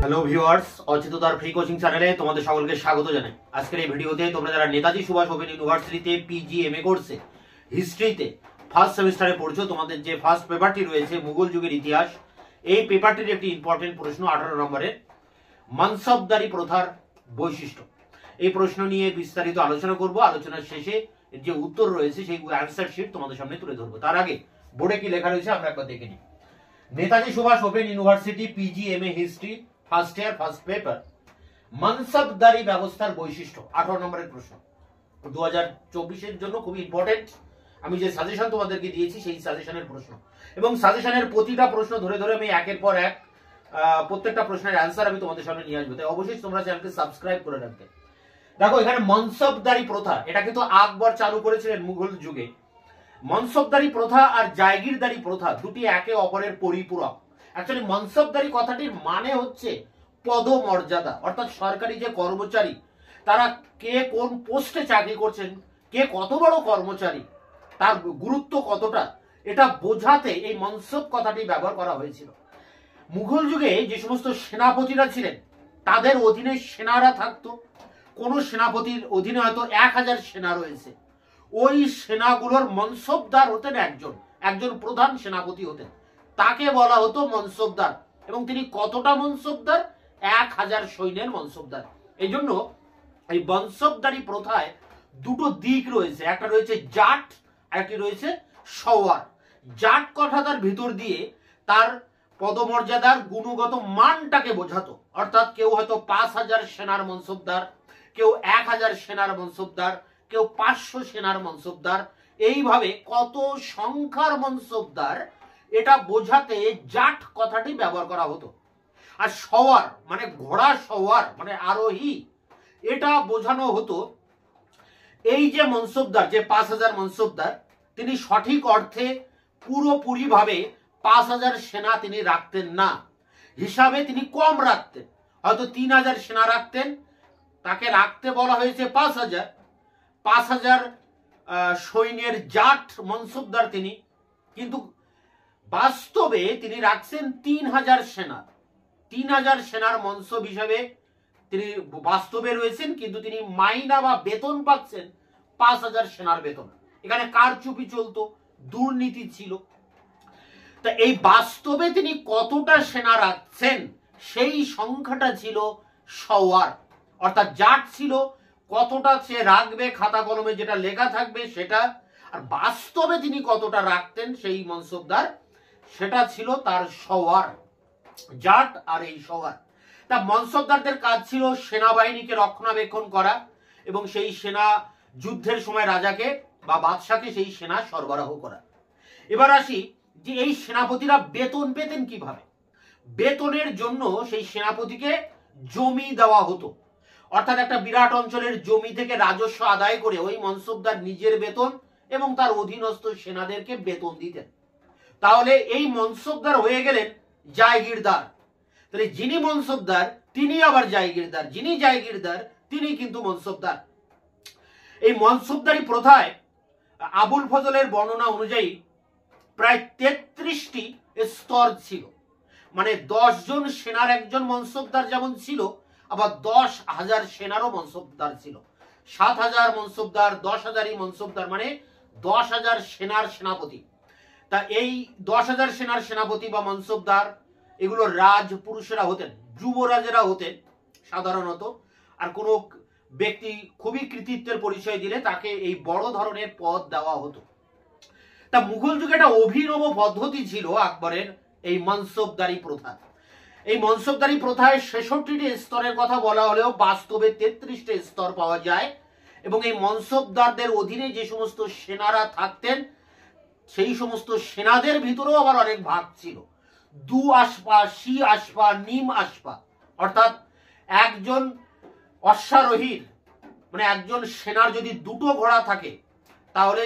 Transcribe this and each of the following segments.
Hello viewers, অচেতনতার free coaching চ্যানেলে তোমাদের সকলকে স্বাগত জানাই। আজকের এই ভিডিওতে তোমরা যারা নেতাজি সুভাষ ওপেন ইউনিভার্সিটিতে পিজি/এমএ কোর্সে হিস্ট্রিতে ফার্স্ট সেমিস্টারে পড়ছো, তোমাদের যে ফার্স্ট পেপারটি রয়েছে মুঘল যুগের ইতিহাস, এই পেপারটির একটি ইম্পর্টেন্ট প্রশ্ন 18 নম্বরের মনসবদারি প্রথার বৈশিষ্ট্য। এই প্রশ্ন নিয়ে বিস্তারিত আলোচনা করব। আলোচনার শেষে যে উত্তর রয়েছে সেই অ্যান্সার শিট তোমাদের সামনে তুলে ধরবো। তার আগে বোর্ডে কি লেখা রয়েছে আমরা একবার দেখে নিই। Netaji Subhas open university PG MA history first year first paper, মনসবদারি ব্যবস্থার বৈশিষ্ট্য, 18 নম্বরের প্রশ্ন। 2024-এর জন্য খুবই ইম্পর্টেন্ট। আমি যে সাজেশন তোমাদেরকে দিয়েছি সেই সাজেশনের প্রশ্ন, এবং সাজেশনের প্রতিটা প্রশ্ন ধরে ধরে আমি একের পর এক প্রত্যেকটা প্রশ্নের অ্যান্সার আমি তোমাদের সামনে নিয়ে আসবো। তাই অবশ্যই তোমরা চ্যানেলকে সাবস্ক্রাইব করে রাখবে। দেখো, এখানে মনসবদারি প্রথা, এটা কিন্তু আকবর চালু করেছিলেন মুঘল যুগে। মনসবদারি প্রথা আর জায়গিরদারি প্রথা দুটি একে অপরের পরিপূরক। অ্যাকচুয়ালি মনসবদারি কথাটির মানে হচ্ছে পদমর্যাদা, অর্থাৎ সরকারি যে কর্মচারী তারা কে কোন পোস্টে চাকরি করছেন, কে কত বড় কর্মচারী, তার গুরুত্ব কতটা, এটা বোঝাতে এই মনসব কথাটি ব্যবহার করা হয়েছিল। মুঘল যুগে যে সমস্ত সেনাপতিরা ছিলেন তাদের অধীনে সেনারা থাকতো। কোন সেনাপতির অধীনে হয়তো 1000 সেনা রয়েছে, ওই সেনাগুলোর মনসবদার হতেন একজন প্রধান সেনাপতি হতেন, তাকে বলা হতো মনসবদার। এবং তিনি কতটা মনসবদার? 1000 সৈন্যের মনসবদার। এই জন্য এই মনসবদারি প্রথায় দুটো দিক রয়েছে, একটা রয়েছে জাট আর একটি রয়েছে সওয়ার। জাট কথাটার ভিতর দিয়ে তার পদমর্যাদার গুণগত মানটাকে বোঝাতো, অর্থাৎ কেউ হয়তো 5000 সেনার মনসবদার, কেউ 1000 সেনার মনসবদার, কেউ 500 সেনার মনসবদার, এইভাবে কত সংখ্যার মনসবদার এটা বোঝাতে জাট কথাটি ব্যবহার করা হতো। আর সওয়ার মানে ঘোড়া সওয়ার মানে আরোহী, এটা বোঝানো হতো এই যে মনসবদার, যে 5000 মনসবদার, তিনি সঠিক অর্থে পুরোপুরি ভাবে 5000 সেনা তিনি রাখতেন না, হিসাবে তিনি কম রাখতেন। হয়তো 3000 সেনা রাখতেন, তাকে রাখতে বলা হয়েছে 5000 সৈন্যের জাট মনসবদার তিনি, কিন্তু বাস্তবে তিনি রাখছেন 3000 সেনা। 3000 সেনার মনসব হিসাবে তিনি বাস্তবে রয়েছেন, কিন্তু তিনি মাইনা বা বেতন পাচ্ছেন 5000 সেনার বেতন। এখানে কারচুপি চলতো, দুর্নীতি ছিল। তা এই বাস্তবে তিনি কতটা সেনা রাখছেন সেই সংখ্যাটা ছিল সওয়ার, অর্থাৎ জাট ছিল কতটা সে রাখবে, খাতা কলমে যেটা লেখা থাকবে সেটা, আর বাস্তবে তিনি কতটা রাখতেন সেই মনসবদার, সেটা ছিল তার সওয়ার। জাট আর এই সওয়ার, তা মনসবদারদের কাজ ছিল সেনাবাহিনীকে রক্ষণাবেক্ষণ করা এবং সেই সেনা যুদ্ধের সময় রাজাকে বা বাদশাকে সেই সেনা সরবরাহ করা। এবার আসি যে এই সেনাপতিরা বেতন পেতেন কিভাবে। বেতনের জন্য সেই সেনাপতিকে জমি দেওয়া হতো, অর্থাৎ একটা বিরাট অঞ্চলের জমি থেকে রাজস্ব আদায় করে ওই মনসবদার নিজের বেতন এবং তার অধীনস্থ সেনাদেরকে বেতন দিতেন। তাহলে এই মনসবদার হয়ে গেলেন জায়গিরদার। তাহলে যিনি মনসবদার তিনি আবার জায়গিরদার, যিনি জায়গিরদার তিনি কিন্তু মনসবদার। এই মনসবদারি প্রথায় আবুল ফজলের বর্ণনা অনুযায়ী প্রায় 33টি স্তর ছিল। মানে 10 জন সেনার একজন মনসবদার যেমন ছিল, আবার 10,000 সেনারও মনসবদার ছিল। 7000 মনসবদার, 10,000ই মনসবদার, মানে 10,000 সেনার সেনাপতি। তা এই 10,000 সেনার সেনাপতি বা মনসবদার এগুলো রাজপুরুষেরা হতেন, যুবরাজেরা হতেন সাধারণত। আর কোনো ব্যক্তি খুবই কৃতিত্বের পরিচয় দিলে তাকে এই বড় ধরনের পদ দেওয়া হতো। তা মুঘল যুগে একটা অভিনব পদ্ধতি ছিল আকবরের এই মনসবদারি প্রথা। এই মনসবদারি প্রথায় 66টি স্তরের কথা বলা হলেও বাস্তবে 33টি স্তর পাওয়া যায়। এবং এই মনসবদারদের অধীনে যে সমস্ত সেনারা থাকতেন সেই সমস্ত সেনাদের ভিতরেও আবার অনেক ভাগ ছিল। দু আশপা, শি আশপা, নিম আশপা, অর্থাৎ একজন অশ্বারোহীর মানে একজন সেনার যদি দুটো ঘোড়া থাকে তাহলে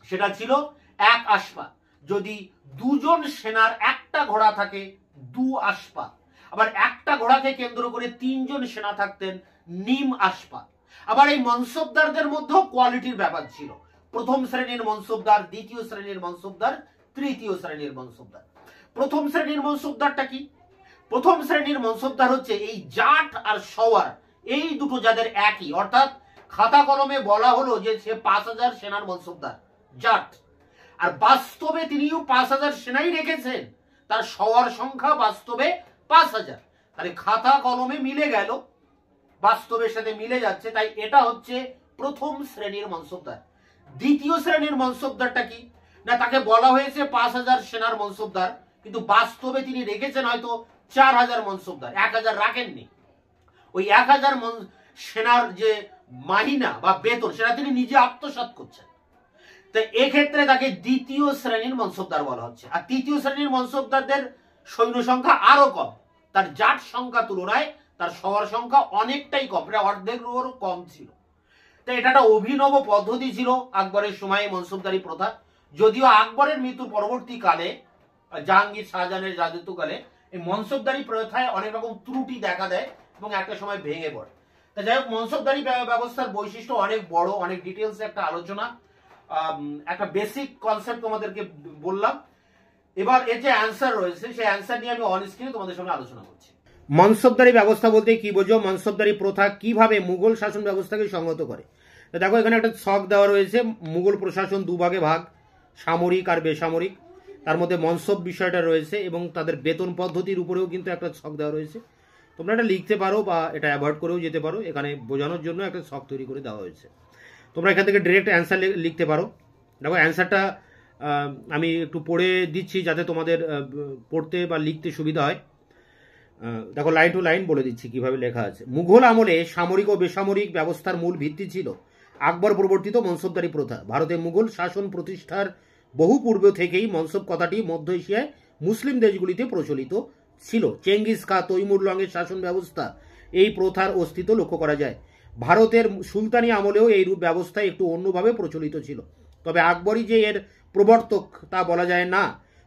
সেটা ছিল 1 আশপা। যদি দুজন সেনার একটা ঘোড়া থাকে 2 আশপা। আবার একটা ঘোড়াকে কেন্দ্র করে 3 জন সেনা থাকতেন, নিম আশপা। আবার এই মনসবদারদের মধ্যেও কোয়ালিটির ব্যাপার ছিল। প্রথম শ্রেণীর মনসবদার, দ্বিতীয় শ্রেণীর মনসবদার, তৃতীয় শ্রেণীর মনসবদার। প্রথম শ্রেণীর মনসবদারটা কি? প্রথম শ্রেণীর মনসবদার হচ্ছে এই জাট আর সওয়ার, এই দুটো যাদের একই, অর্থাৎ খাতা কলমে বলা হলো যে সে 5000 সেনার মনসবদার জাট, আর বাস্তবে তিনিও 5000 সেনাই রেখেছেন, তার সওয়ার সংখ্যা বাস্তবে 5000। তাহলে খাতা কলমে মিলে গেল, বাস্তবের সাথে মিলে যাচ্ছে, তাই এটা হচ্ছে প্রথম শ্রেণীর মনসবদার। দ্বিতীয় শ্রেণীর মনসবদারটা কি না, তাকে বলা হয়েছে 5000 সেনার মনসবদার, কিন্তু বাস্তবে তিনি রেখেছেন হয়তো 4000 মনসবদার, 1000 রাখেননি। ওই 1000 সেনার যে মাহিনা বা বেতন সেটা তিনি নিজে আত্মসাৎ করছেন। তো এক্ষেত্রে তাকে দ্বিতীয় শ্রেণীর মনসবদার বলা হচ্ছে। আর তৃতীয় শ্রেণীর মনসবদারদের সৈন্য সংখ্যা আরো কম, তার জাট সংখ্যা তুলনায় তার সওয়ার সংখ্যা অনেকটাই কম, প্রায় অর্ধেকেরও কম ছিল। তো এটা একটা অভিনব পদ্ধতি ছিল আকবরের সময়ে মনসবদারি প্রথা। যদিও আকবরের মৃত্যুর পরবর্তীকালে জাহাঙ্গীর শাহজাহানের রাজত্বকালে এই মনসবদারি প্রথায় অনেক রকম ত্রুটি দেখা দেয় এবং একটা সময় ভেঙে পড়ে। তা যাই হোক, মনসবদারি ব্যবস্থার বৈশিষ্ট্য অনেক বড়, অনেক ডিটেলস একটা আলোচনা, একটা বেসিক কনসেপ্ট তোমাদেরকে বললাম। এবার এর যে অ্যান্সার রয়েছে সেই অ্যান্সার নিয়ে আমি অন স্ক্রিনে তোমাদের সঙ্গে আলোচনা করছি। মনসবদারি ব্যবস্থা বলতে কি বোঝো, মনসবদারি প্রথা কিভাবে মুঘল শাসন ব্যবস্থাকে সংহত করে। দেখো এখানে একটা ছক দেওয়া রয়েছে, মুঘল প্রশাসন দুভাগে ভাগ, সামরিক আর বেসামরিক। তার মধ্যে মনসব বিষয়টা রয়েছে এবং তাদের বেতন পদ্ধতির উপরেও কিন্তু একটা ছক দেওয়া রয়েছে। তোমরা এটা লিখতে পারো বা এটা অ্যাভয়েড করেও যেতে পারো, এখানে বোঝানোর জন্য একটা ছক তৈরি করে দেওয়া হয়েছে। তোমরা এখান থেকে ডিরেক্ট অ্যান্সার লিখতে পারো। দেখো অ্যান্সারটা আমি একটু পড়ে দিচ্ছি যাতে তোমাদের পড়তে বা লিখতে সুবিধা হয়। দেখো লাইন টু লাইন বলে দিচ্ছি কিভাবে লেখা আছে। মুঘল আমলে সামরিক ও বেসামরিক ব্যবস্থার মূল ভিত্তি ছিল আকবর প্রবর্তিত মনসবদারি প্রথা। ভারতে মুঘল শাসন প্রতিষ্ঠার বহু পূর্ব থেকেই মনসব কথাটি মধ্য এশিয়ায় মুসলিম দেশগুলিতে প্রচলিত ছিল। চেঙ্গিস খা, তৈমুর লংয়ের শাসন ব্যবস্থা এই প্রথার অস্তিত্ব লক্ষ্য করা যায়। ভারতের সুলতানি আমলেও এই রূপ ব্যবস্থা একটু অন্যভাবে প্রচলিত ছিল, তবে আকবরই যে এর প্রবর্তক তা বলা যায় না।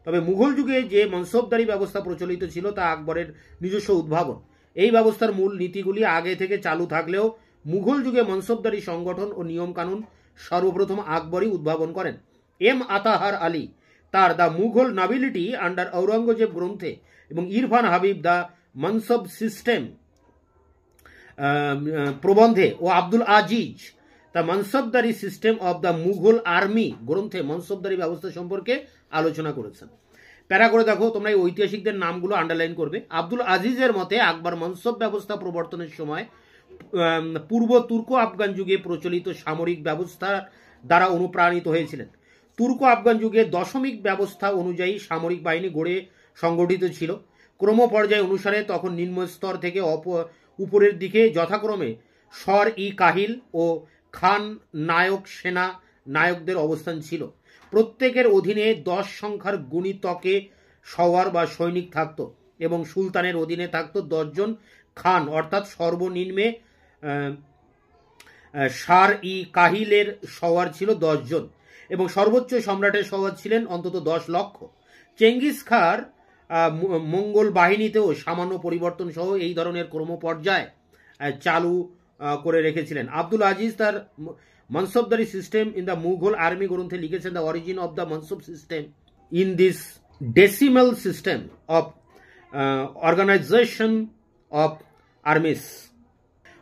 তবে মুঘল যুগে যে মনসবদারি ব্যবস্থা প্রচলিত ছিল তা আকবরের নিজস্ব উদ্ভাবন। এই ব্যবস্থার মূল নীতিগুলি আগে থেকে চালু থাকলেও মুঘল যুগে মনসবদারি সংগঠন ও নিয়মকানুন সর্বপ্রথম আকবরই উদ্ভাবন করেন। এম আতাহার আলী তার the Mughal nobility under Aurangzeb গ্রন্থে এবং ইরফান হাবিব দ্য মনসব সিস্টেম প্রবন্ধে ও Abdul Aziz the mansabdari system of the Mughal army গ্রন্থে মনসবদারি ব্যবস্থা সম্পর্কে আলোচনা করেছেন। প্যারা করে দেখো, তোমরা এই ঐতিহাসিকদের নামগুলো আন্ডারলাইন করবে। আব্দুল আজিজের মতে আকবর মনসব ব্যবস্থা প্রবর্তনের সময় পূর্ব তুর্কো আফগান যুগে প্রচলিত সামরিক ব্যবস্থা দ্বারা অনুপ্রাণিত হয়েছিলেন। তুর্কো আফগান যুগে দশমিক ব্যবস্থা অনুযায়ী সামরিক বাহিনী গড়ে সংগঠিত ছিল। ক্রমপর্যায় অনুসারে তখন নিম্ন স্তর থেকে উপরের দিকে যথাক্রমে সর ই কাহিল ও খান নায়ক সেনা নায়কদের অবস্থান ছিল। প্রত্যেকের অধীনে 10 সংখ্যার গুণিতকে সওয়ার বা সৈনিক থাকত এবং সুলতানের অধীনে থাকত 10 জন খান, অর্থাৎ সর্বনিম্নে সার ই কাহিলের সওয়ার ছিল 10 জন এবং সর্বোচ্চ সম্রাটের সওয়ার ছিলেন অন্তত 10 লক্ষ। চেঙ্গিস খার মঙ্গল বাহিনীতেও সামান্য পরিবর্তন সহ এই ধরনের ক্রমপর্যায় চালু করে রেখেছিলেন। আব্দুল আজিজ তার mansabdari system in the Mughal army গ্রন্থে লিখেছেন the origin of the mansab system in this decimal system of organisation of armies.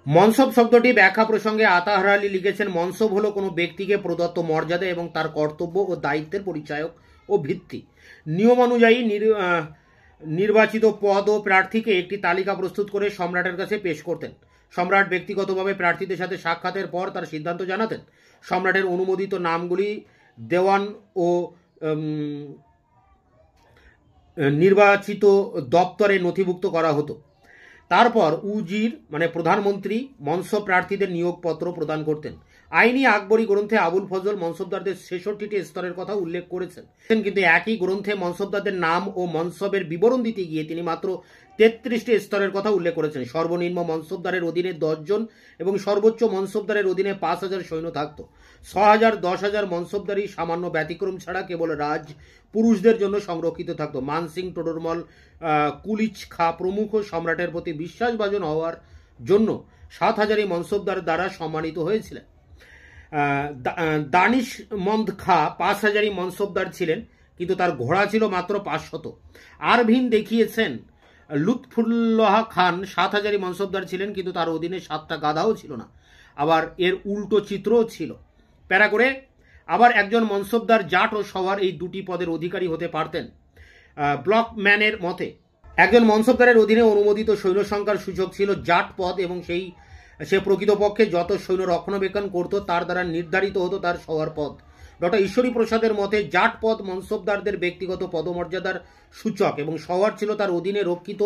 মনসব শব্দটি ব্যাখ্যা প্রসঙ্গে আতাহার আলী লিখেছেন, মনসব হলো কোনো ব্যক্তিকে প্রদত্ত মর্যাদা এবং তার কর্তব্য ও দায়িত্বের পরিচায়ক ও ভিত্তি। নিয়মানুযায়ী নির্বাচিত পদ ও প্রার্থীকে একটি তালিকা প্রস্তুত করে সম্রাটের কাছে পেশ করতেন। সম্রাট ব্যক্তিগতভাবে প্রার্থীদের সাথে সাক্ষাতের পর তার সিদ্ধান্ত জানাতেন। সম্রাটের অনুমোদিত নামগুলি দেওয়ান ও নির্বাচিত দপ্তরে নথিভুক্ত করা হতো। তারপর উজির মানে প্রধানমন্ত্রী মনসব প্রার্থীদের নিয়োগপত্র প্রদান করতেন। আইনি আকবরী গ্রন্থে আবুল ফজল মনসবদারদের 66টি স্তরের কথা উল্লেখ করেছেন, কিন্তু একই গ্রন্থে মনসবদারদের নাম ও মনসবের বিবরণ দিতে গিয়ে তিনি মাত্র 33টি স্তরের কথা উল্লেখ করেছেন। সর্বনিম্ন মনসবদারের অধীনে 10 জন এবং সর্বোচ্চ মনসবদারের অধীনে 5000 সৈন্য থাকত। 6000, 10,000 মনসবদারি সামান্য ব্যতিক্রম ছাড়া কেবল রাজ পুরুষদের জন্য সংরক্ষিত থাকত। মানসিং, টোডরমল, কুলিচ খা প্রমুখ সম্রাটের প্রতি বিশ্বাসভাজন হওয়ার জন্য 7000 মনসবদার দ্বারা সম্মানিত হয়েছিলেন। দানিশমন্দ খা 5000 মনসবদার ছিলেন, কিন্তু তার ঘোড়া ছিল মাত্র 500। আরভিন দেখিয়েছেন লুৎফুল্লাহ খান 7,000 মনসবদার ছিলেন, কিন্তু তার অধীনে 7টা গাধাও ছিল না। আবার এর উল্টো চিত্রও ছিল। প্যারা করে আবার একজন মনসবদার জাট ও সওয়ার এই দুটি পদের অধিকারী হতে পারতেন। ব্লকম্যানের মতে একজন মনসবদারের অধীনে অনুমোদিত সৈন্য সংখ্যার সূচক ছিল জাট পদ, এবং সে প্রকৃতপক্ষে যত সৈন্য রক্ষণাবেক্ষণ করত তার দ্বারা নির্ধারিত হতো তার সওয়ার পদ। ডক্টর ঈশ্বরী প্রসাদের মতে জাট পদ মনসবদারদের ব্যক্তিগত পদমর্যাদার সূচক এবং সওয়ার ছিল তার অধীনে রক্ষিত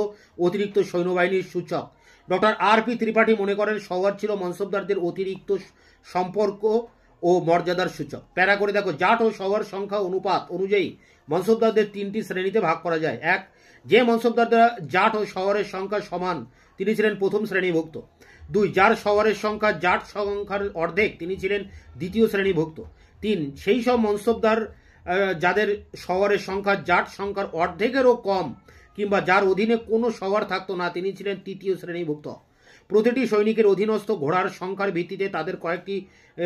অতিরিক্ত সৈন্যবাহিনীর সূচক। ডক্টর আর.পি. ত্রিপাঠী মনে করেন সওয়ার ছিল মনসবদারদের অতিরিক্ত সম্পর্ক ও মর্যাদার সূচক। প্যারা করে দেখো, জাট ও সওয়ার সংখ্যা অনুপাত অনুযায়ী মনসবদারদের 3টি শ্রেণীতে ভাগ করা যায়। 1, যে মনসবদাররা জাট ও সওয়ারের সংখ্যা সমান তিনি ছিলেন প্রথম শ্রেণীভুক্ত। 2, যার সওয়ারের সংখ্যা জাট সংখ্যার অর্ধেক তিনি ছিলেন দ্বিতীয় শ্রেণীভুক্ত। 3, সেই সব মনসবদার যাদের সওয়ারের সংখ্যা জাট সংখ্যার অর্ধেকেরও কম কিংবা যার অধীনে কোনো সওয়ার থাকতো না তিনি ছিলেন তৃতীয় শ্রেণীভুক্ত। প্রতিটি সৈনিকের অধীনস্থ ঘোড়ার সংখ্যার ভিত্তিতে তাদের কয়েকটি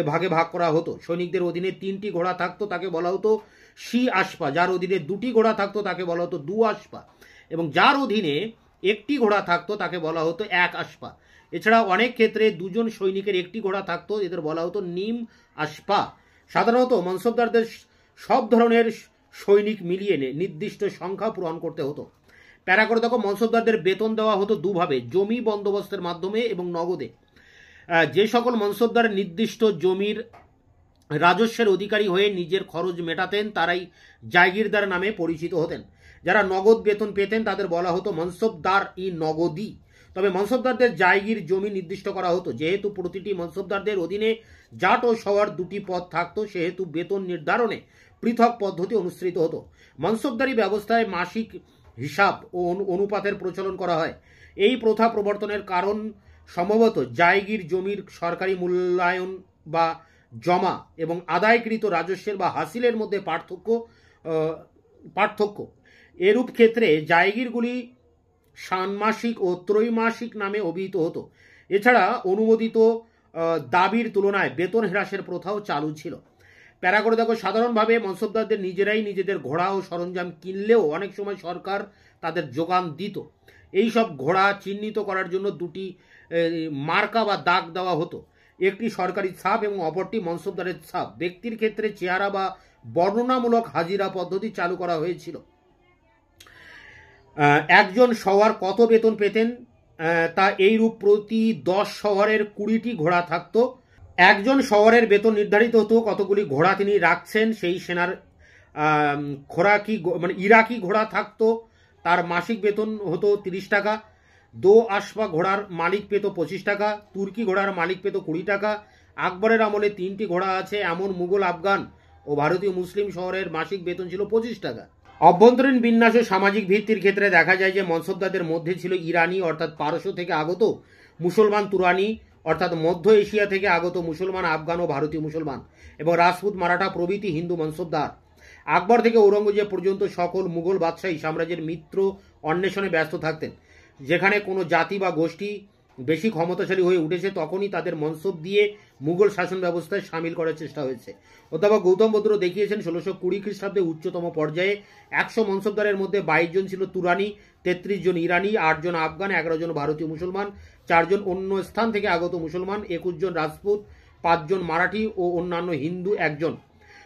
ভাগে ভাগ করা হতো। সৈনিকদের অধীনে 3টি ঘোড়া থাকতো তাকে বলা হতো শি আশপা, যার অধীনে 2টি ঘোড়া থাকতো তাকে বলা হতো দু আশপা, এবং যার অধীনে 1টি ঘোড়া থাকতো তাকে বলা হতো 1 আশপা। এছাড়া অনেক ক্ষেত্রে 2 জন সৈনিকের 1টি ঘোড়া থাকতো, এদের বলা হতো নিম আশপা। সাধারণত মনসবদারদের সব ধরনের সৈনিক মিলিয়ে নির্দিষ্ট সংখ্যা পূরণ করতে হতো। প্যারা করে দেখো, মনসবদারদের বেতন দেওয়া হতো দুভাবে, জমি বন্দোবস্তের মাধ্যমে এবং নগদে। যে সকল মনসবদার নির্দিষ্ট জমির রাজস্বের অধিকারী হয়ে নিজের খরচ মেটাতেন তারাই জায়গিরদার নামে পরিচিত হতেন। যারা নগদ বেতন পেতেন তাদের বলা হতো মনসবদার ই নগদী। তবে মনসবদারদের জায়গির জমি নির্দিষ্ট করা হতো। যেহেতু প্রতিটি মনসবদারদের অধীনে জাট ও সওয়ার 2টি পদ থাকতো, সেহেতু বেতন নির্ধারণে পৃথক পদ্ধতি অনুসৃত হতো। মনসবদারি ব্যবস্থায় মাসিক হিসাব ও অনুপাতের প্রচলন করা হয়। এই প্রথা প্রবর্তনের কারণ সম্ভবত জায়গির জমির সরকারি মূল্যায়ন বা জমা এবং আদায়কৃত রাজস্বের বা হাসিলের মধ্যে পার্থক্য। এরূপ ক্ষেত্রে জায়গিরগুলি ষান্মাসিক ও ত্রৈমাসিক নামে অভিহিত হতো। এছাড়া অনুমোদিত দাবির তুলনায় বেতন হ্রাসের প্রথাও চালু ছিল। প্যারা করে দেখো, সাধারণভাবে মনসবদারদের নিজেরাই নিজেদের ঘোড়া ও সরঞ্জাম কিনলেও অনেক সময় সরকার তাদের যোগান দিত। এই সব ঘোড়া চিহ্নিত করার জন্য 2টি মার্কা বা দাগ দেওয়া হতো, একটি সরকারি ছাপ এবং অপরটি মনসবদারের ছাপ। ব্যক্তির ক্ষেত্রে চেহারা বা বর্ণনামূলক হাজিরা পদ্ধতি চালু করা হয়েছিল। একজন সওয়ার কত বেতন পেতেন তা এইরূপ, প্রতি 10 সওয়ারের 20টি ঘোড়া থাকতো। একজন সওয়ারের বেতন নির্ধারিত হতো কতগুলি ঘোড়া তিনি রাখছেন সেই সেনার খোরাকি মানে ইরাকি ঘোড়া থাকতো, তার মাসিক বেতন হতো 30 টাকা। দো আশপা ঘোড়ার মালিক পেত 25 টাকা, তুর্কি ঘোড়ার মালিক পেত 20 টাকা। আকবরের আমলে 3টি ঘোড়া আছে এমন মুঘল, আফগান ও ভারতীয় মুসলিম শহরের মাসিক বেতন ছিল 25 টাকা। অভ্যন্তরীণ বিন্যাস ও সামাজিক ভিত্তির ক্ষেত্রে দেখা যায় যে মনসবদারদের মধ্যে ছিল ইরানি অর্থাৎ পারস্য থেকে আগত মুসলমান, তুরানি অর্থাৎ মধ্য এশিয়া থেকে আগত মুসলমান, আফগান ও ভারতীয় মুসলমান, এবং রাজপুত, মারাঠা প্রভৃতি হিন্দু মনসবদার। আকবর থেকে ঔরঙ্গজেব পর্যন্ত সকল মুঘল বাদশাহী সাম্রাজ্যের মিত্র অন্বেষণে ব্যস্ত থাকতেন। যেখানে কোনো জাতি বা গোষ্ঠী বেশি ক্ষমতাশালী হয়ে উঠেছে তখনই তাদের মনসব দিয়ে মুঘল শাসন ব্যবস্থায় সামিল করার চেষ্টা হয়েছে। অধ্যাপক গৌতম বুদ্ধ দেখিয়েছেন 1620 খ্রিস্টাব্দে উচ্চতম পর্যায়ে 100 মনসবদারের মধ্যে 22 জন ছিল তুরানি, 33 জন ইরানি, 8 জন আফগান, 11 জন ভারতীয় মুসলমান, 4 জন অন্য স্থান থেকে আগত মুসলমান, 21 জন রাজপুত, 5 জন মারাঠি ও অন্যান্য হিন্দু 1 জন।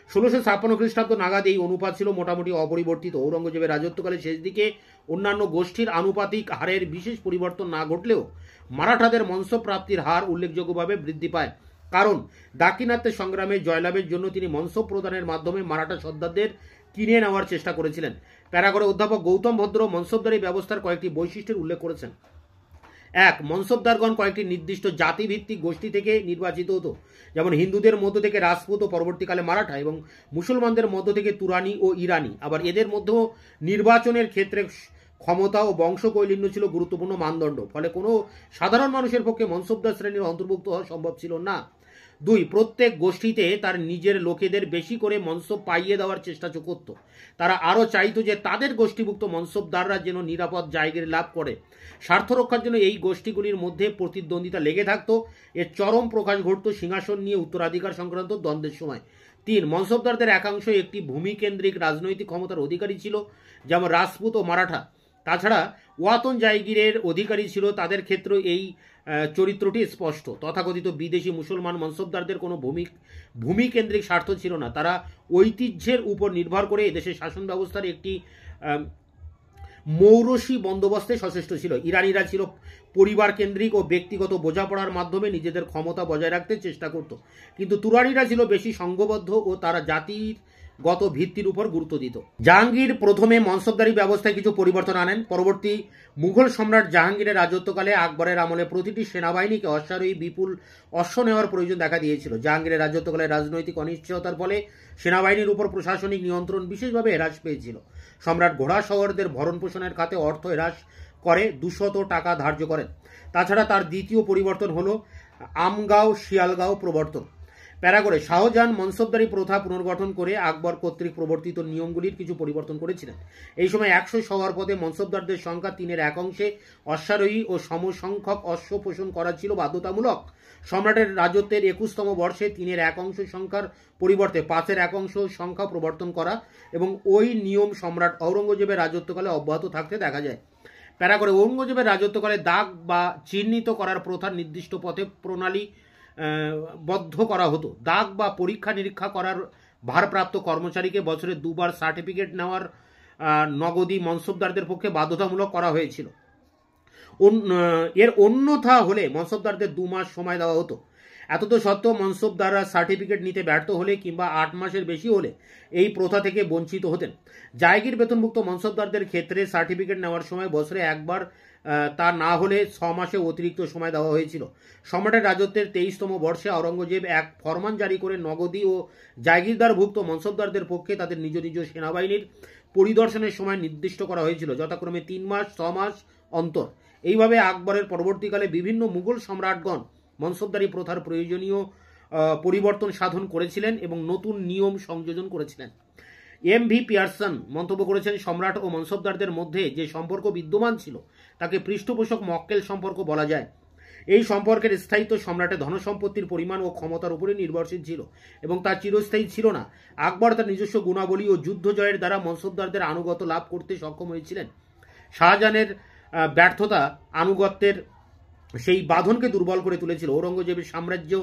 1656 খ্রিস্টাব্দ নাগাদ এই অনুপাত ছিল মোটামুটি অপরিবর্তিত। ঔরঙ্গজেবের রাজত্বকালের শেষ দিকে অন্যান্য গোষ্ঠীর আনুপাতিক হারের বিশেষ পরিবর্তন না ঘটলেও মারাঠাদের মনসব প্রাপ্তির হার উল্লেখযোগ্যভাবে বৃদ্ধি পায়, কারণ দাক্ষিণাত্যের সংগ্রামে জয়লাভের জন্য তিনি মনসব প্রদানের মাধ্যমে মারাঠা সর্দারদের কিনে নেওয়ার চেষ্টা করেছিলেন। প্যারাগড়ে অধ্যাপক গৌতম ভদ্র মনসবদারি ব্যবস্থার কয়েকটি বৈশিষ্ট্যের উল্লেখ করেছেন। 1, মনসবদারগণ কয়েকটি নির্দিষ্ট জাতিভিত্তিক গোষ্ঠী থেকে নির্বাচিত হতো, যেমন হিন্দুদের মধ্য থেকে রাজপুত ও পরবর্তীকালে মারাঠা, এবং মুসলমানদের মধ্য থেকে তুরানি ও ইরানি। আবার এদের মধ্যেও নির্বাচনের ক্ষেত্রে ক্ষমতা ও বংশকৈলিন্য ছিল গুরুত্বপূর্ণ মানদণ্ড, ফলে কোনো সাধারণ মানুষের পক্ষে মনসবদার শ্রেণীর অন্তর্ভুক্ত হওয়া সম্ভব ছিল না। 2, প্রত্যেক গোষ্ঠীতে তার নিজের লোকেদের বেশি করে মনসব পাইয়ে দেওয়ার চেষ্টা করত। তারা আরও চাইত যে তাদের গোষ্ঠীভুক্ত মনসবদাররা যেন নিরাপদ জায়গা লাভ করে। স্বার্থ রক্ষার জন্য এই গোষ্ঠীগুলির মধ্যে প্রতিদ্বন্দ্বিতা লেগে থাকত। এর চরম প্রকাশ ঘটত সিংহাসন নিয়ে উত্তরাধিকার সংক্রান্ত দ্বন্দ্বের সময়। 3, মনসবদারদের একাংশ একটি ভূমিকেন্দ্রিক রাজনৈতিক ক্ষমতার অধিকারী ছিল, যেমন রাজপুত ও মারাঠা। তাছাড়া ওয়াতন জায়গিরের অধিকারী ছিল, তাদের ক্ষেত্রে এই চরিত্রটি স্পষ্ট। তথাকথিত বিদেশি মুসলমান মনসবদারদের কোনো ভূমিকেন্দ্রিক স্বার্থ ছিল না, তারা ঐতিহ্যের উপর নির্ভর করে এদেশের শাসন ব্যবস্থার একটি মৌরসী বন্দোবস্তে সচেষ্ট ছিল। ইরানিরা ছিল পরিবার কেন্দ্রিক ও ব্যক্তিগত বোঝাপড়ার মাধ্যমে নিজেদের ক্ষমতা বজায় রাখতে চেষ্টা করত, কিন্তু তুরানিরা ছিল বেশি সংঘবদ্ধ ও তারা জাতিগত ভিত্তির উপর গুরুত্ব দিত। জাহাঙ্গীর প্রথমে মনসবদারি ব্যবস্থায় কিছু পরিবর্তন আনেন। পরবর্তী মুঘল সম্রাট জাহাঙ্গীরের রাজত্বকালে আকবরের আমলে প্রতিটি সেনাবাহিনীকে অশ্বারোহী বিপুল অশ্ব নেওয়ার প্রয়োজন দেখা দিয়েছিল। জাহাঙ্গীরের রাজত্বকালে রাজনৈতিক অনিশ্চয়তার ফলে সেনাবাহিনীর উপর প্রশাসনিক নিয়ন্ত্রণ বিশেষভাবে হ্রাস পেয়েছিল। সম্রাট ঘোড়া সওয়ারদের ভরণ পোষণের খাতে অর্থ হ্রাস করে 200 টাকা ধার্য করেন। তাছাড়া তার দ্বিতীয় পরিবর্তন হল আমগাঁও শিয়ালগাঁও প্রবর্তন। প্যারা করে শাহজাহান মনসবদারি প্রথা পুনর্গঠন করে আকবর কর্তৃক প্রবর্তিত নিয়মগুলির কিছু পরিবর্তন করেছিলেন। এই সময় 100 সওয়ার পদে মনসবদারদের সংখ্যা 3/1 অশ্বারোহী ও সমসংখ্যক অশ্ব পোষণ করা ছিল বাধ্যতামূলক। সম্রাটের রাজত্বের 21তম বর্ষে 3/1 সংখ্যার পরিবর্তে 5/1 সংখ্যা প্রবর্তন করা এবং ওই নিয়ম সম্রাট ঔরঙ্গজেবের রাজত্বকালে অব্যাহত থাকতে দেখা যায়। প্যারা করে ঔরঙ্গজেবের রাজত্বকালে দাগ বা চিহ্নিত করার প্রথার নির্দিষ্ট পথে প্রণালী বদ্ধ করা হতো। দাগ বা পরীক্ষা নিরীক্ষা করার ভারপ্রাপ্ত কর্মচারীকে বছরে 2 বার সার্টিফিকেট নেওয়ার নগদী মনসবদারদের পক্ষে বাধ্যতামূলক করা হয়েছিল। এর অন্যথা হলে মনসবদারদের 2 মাস সময় দেওয়া হতো। এতদ সত্ত্বেও মনসবদাররা সার্টিফিকেট নিতে ব্যর্থ হলে কিংবা 8 মাসের বেশি হলে এই প্রথা থেকে বঞ্চিত হতেন। জায়গির বেতনভুক্ত মনসবদারদের ক্ষেত্রে সার্টিফিকেট নেওয়ার সময় বছরে একবার, তা না হলে 6 মাসে অতিরিক্ত সময় দেওয়া হয়েছিল। সম্রাটের রাজত্বের 23তম বর্ষে আওরঙ্গজেব এক ফরমান জারি করে নগদী ও জায়গিরদারভুক্ত মনসবদারদের পক্ষে তাদের নিজ নিজ সেনাবাহিনীর পরিদর্শনের সময় নির্দিষ্ট করা হয়েছিল, যথাক্রমে 3 মাস, 6 মাস অন্তর। এইভাবে আকবরের পরবর্তীকালে বিভিন্ন মুঘল সম্রাটগণ মনসবদারি প্রথার প্রয়োজনীয় পরিবর্তন সাধন করেছিলেন এবং নতুন নিয়ম সংযোজন করেছিলেন। এম.ভি. পিয়ারসন মন্তব্য করেছেন, সম্রাট ও মনসবদারদের মধ্যে যে সম্পর্ক বিদ্যমান ছিল তাকে পৃষ্ঠপোষক মক্কেল সম্পর্ক বলা যায়। এই সম্পর্কের স্থায়িত্ব সম্রাটের ধনসম্পত্তির পরিমাণ ও ক্ষমতার উপরে নির্ভরশীল ছিল এবং তা চিরস্থায়ী ছিল না। আকবর তার নিজস্ব গুণাবলী ও যুদ্ধ জয়ের দ্বারা মনসবদারদের আনুগত্য লাভ করতে সক্ষম হয়েছিলেন। শাহজাহানের ব্যর্থতা আনুগত্যের সেই বাঁধনকে দুর্বল করে তুলেছিল। ঔরঙ্গজেবের সাম্রাজ্য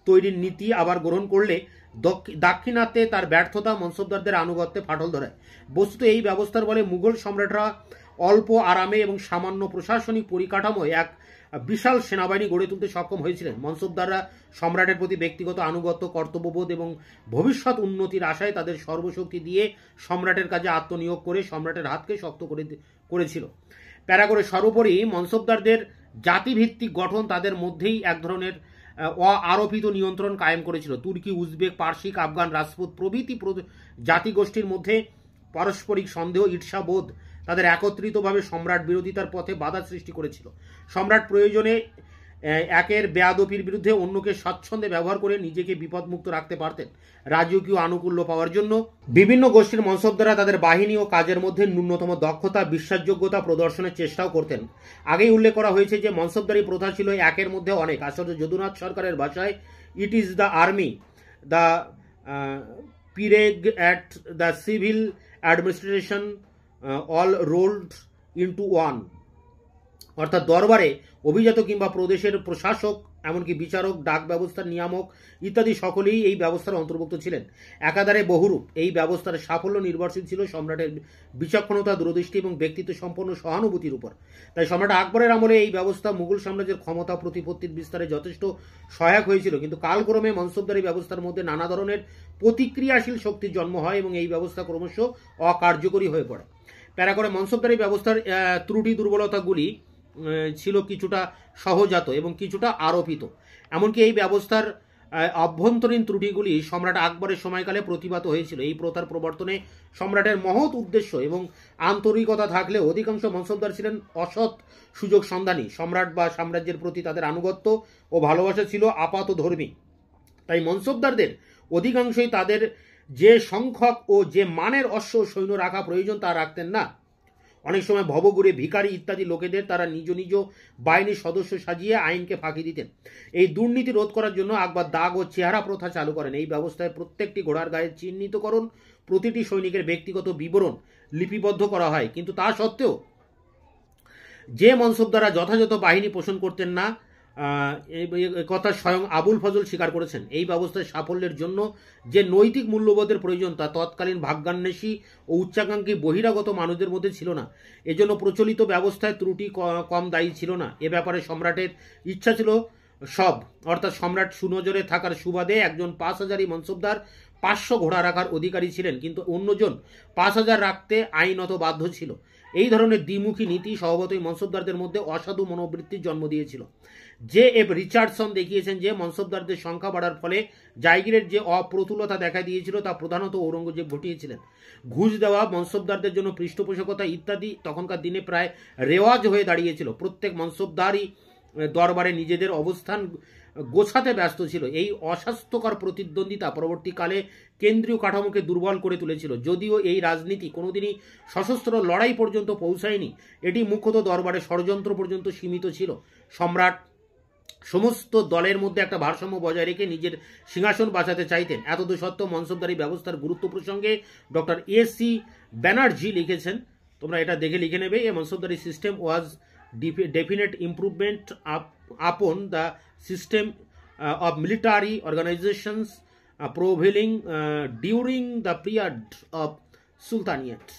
তৈরির নীতি আবার গ্রহণ করলে দাক্ষিণাত্যে তার ব্যর্থতা মনসবদারদের আনুগত্যে ফাটল ধরায়। বস্তুত এই ব্যবস্থার বলে মুঘল সম্রাটরা অল্প আরামে এবং সামান্য প্রশাসনিক পরিকাঠামোয় এক বিশাল সেনাবাহিনী গড়ে তুলতে সক্ষম হয়েছিলেন। মনসবদাররা সম্রাটের প্রতি ব্যক্তিগত আনুগত্য, কর্তব্যবোধ এবং ভবিষ্যৎ উন্নতির আশায় তাদের সর্বশক্তি দিয়ে সম্রাটের কাজে আত্মনিয়োগ করে সম্রাটের হাতকে শক্ত করেছিল। প্যারা করে সর্বোপরি মনসবদারদের জাতিভিত্তিক গঠন তাদের মধ্যেই এক ধরনের আরোপিত নিয়ন্ত্রণ কায়েম করেছিল। তুর্কি, উজবেক, পার্সিক, আফগান, রাজপুত প্রভৃতি জাতিগোষ্ঠীর মধ্যে পারস্পরিক সন্দেহ, ঈর্ষাবোধ তাদের একত্রিতভাবে সম্রাট বিরোধিতার পথে বাধা সৃষ্টি করেছিল। সম্রাট প্রয়োজনে একের বেয়াদপির বিরুদ্ধে অন্যকে স্বচ্ছন্দে ব্যবহার করে নিজেকে বিপদমুক্ত রাখতে পারতেন। রাজকীয় আনুকূল্য পাওয়ার জন্য বিভিন্ন গোষ্ঠীর মনসবদাররা তাদের বাহিনী ও কাজের মধ্যে ন্যূনতম দক্ষতা, বিশ্বাসযোগ্যতা প্রদর্শনের চেষ্টাও করতেন। আগেই উল্লেখ করা হয়েছে যে মনসবদারি প্রথা ছিল একের মধ্যে অনেক। আসলে যদুনাথ সরকারের ভাষায়, it is the army, the peerage at the civil administration all rolled into one, অর্থাৎ দরবারে অভিজাত কিংবা প্রদেশের প্রশাসক, এমনকি বিচারক, ডাক ব্যবস্থার নিয়ামক ইত্যাদি সকলেই এই ব্যবস্থার অন্তর্ভুক্ত ছিলেন। একাধারে বহুরূপ এই ব্যবস্থার সাফল্য নির্ভরশীল ছিল সম্রাটের বিচক্ষণতা, দূরদৃষ্টি এবং ব্যক্তিত্ব সম্পন্ন সহানুভূতির উপর। তাই সম্রাট আকবরের আমলে এই ব্যবস্থা মুঘল সাম্রাজ্যের ক্ষমতা প্রতিপত্তির বিস্তারে যথেষ্ট সহায়ক হয়েছিল, কিন্তু কালক্রমে মনসবদারি ব্যবস্থার মধ্যে নানা ধরনের প্রতিক্রিয়াশীল শক্তির জন্ম হয় এবং এই ব্যবস্থা ক্রমশ অকার্যকরী হয়ে পড়ে। প্যারা করে মনসবদারি ব্যবস্থার ত্রুটি দুর্বলতাগুলি ছিল কিছুটা সহজাত এবং কিছুটা আরোপিত। এমনকি এই ব্যবস্থার অভ্যন্তরীণ ত্রুটিগুলি সম্রাট আকবরের সময়কালে প্রতিভাত হয়েছিল। এই প্রথার প্রবর্তনে সম্রাটের মহৎ উদ্দেশ্য এবং আন্তরিকতা থাকলেও অধিকাংশ মনসবদার ছিলেন অসৎ সুযোগ সন্ধানী। সম্রাট বা সাম্রাজ্যের প্রতি তাদের আনুগত্য ও ভালোবাসা ছিল আপাতধর্মী। তাই মনসবদারদের অধিকাংশই তাদের যে সংখ্যক ও যে মানের অশ্ব সৈন্য রাখা প্রয়োজন তা রাখতেন না। অনেক সময় ভবঘুরে, ভিখারি ইত্যাদি লোকেদের তারা নিজ নিজ বাহিনীর সদস্য সাজিয়ে আইনকে ফাঁকি দিতেন। এই দুর্নীতি রোধ করার জন্য আকবর দাগ ও চেহারা প্রথা চালু করেন। এই ব্যবস্থায় প্রত্যেকটি ঘোড়ার গায়ে চিহ্নিতকরণ, প্রতিটি সৈনিকের ব্যক্তিগত বিবরণ লিপিবদ্ধ করা হয়, কিন্তু তা সত্ত্বেও যে মনসবদাররা যথাযথ বাহিনী পোষণ করতেন না, কথা স্বয়ং আবুল ফজল স্বীকার করেছেন। এই ব্যবস্থায় সাফল্যের জন্য যে নৈতিক মূল্যবোধের প্রয়োজন তা তৎকালীন ভাগ্যান্বেষী ও উচ্চাকাঙ্ক্ষী বহিরাগত মানুষদের মধ্যে ছিল না। এজন্য প্রচলিত ব্যবস্থায় ত্রুটি কম দায়ী ছিল না। এ ব্যাপারে সম্রাটের ইচ্ছা ছিল সব, অর্থাৎ সম্রাট সুনজরে থাকার সুবাদে একজন 5,000 মনসবদার 500 ঘোড়া রাখার অধিকারী ছিলেন, কিন্তু অন্যজন 5,000 রাখতে আইনত বাধ্য ছিল। এই ধরনের দ্বিমুখী নীতি স্বভাবতই মনসবদারদের মধ্যে অসাধু মনোবৃত্তির জন্ম দিয়েছিল। J.F. রিচার্ডসন দেখিয়েছেন যে মনসবদারদের সংখ্যা বাড়ার ফলে জায়গিরের যে অপ্রতুলতা দেখা দিয়েছিল তা প্রধানত ঔরঙ্গজেব ঘটিয়েছিলেন। ঘুষ দেওয়া, মনসবদারদের জন্য পৃষ্ঠপোষকতা ইত্যাদি তখনকার দিনে প্রায় রেওয়াজ হয়ে দাঁড়িয়েছিল। প্রত্যেক মনসবদারই দরবারে নিজেদের অবস্থান গোছাতে ব্যস্ত ছিল। এই অস্বাস্থ্যকর প্রতিদ্বন্দ্বিতা পরবর্তীকালে কেন্দ্রীয় কাঠামোকে দুর্বল করে তুলেছিল। যদিও এই রাজনীতি কোনোদিনই সশস্ত্র লড়াই পর্যন্ত পৌঁছায়নি, এটি মুখ্যত দরবারে ষড়যন্ত্র পর্যন্ত সীমিত ছিল। সম্রাট সমস্ত দলের মধ্যে একটা ভারসাম্য বজায় রেখে নিজের সিংহাসন বাঁচাতে চাইতেন। এতদসত্ত্বেও মনসবদারি ব্যবস্থার গুরুত্ব প্রসঙ্গে ডক্টর A.C. ব্যানার্জি লিখেছেন, তোমরা এটা দেখে লিখে নেবে, a mansabdari system was definite improvement upon the system of military organizations prevailing during the period of Sultanate।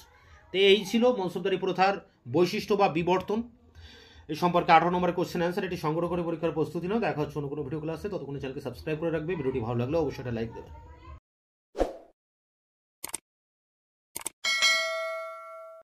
তো এই ছিল মনসবদারি প্রথার বৈশিষ্ট্য বা বিবর্তন। এই সম্পর্কে 18 নম্বরের কোশ্চেন অ্যান্সার, এটি সংগ্রহ করে পরীক্ষার প্রস্তুতি নাও। দেখা হচ্ছে অন্য কোনো ভিডিও ক্লাসে, ততক্ষণ চ্যানেলকে সাবস্ক্রাইব করে রাখবে। ভিডিওটি ভালো লাগলে অবশ্যই লাইক দেবে।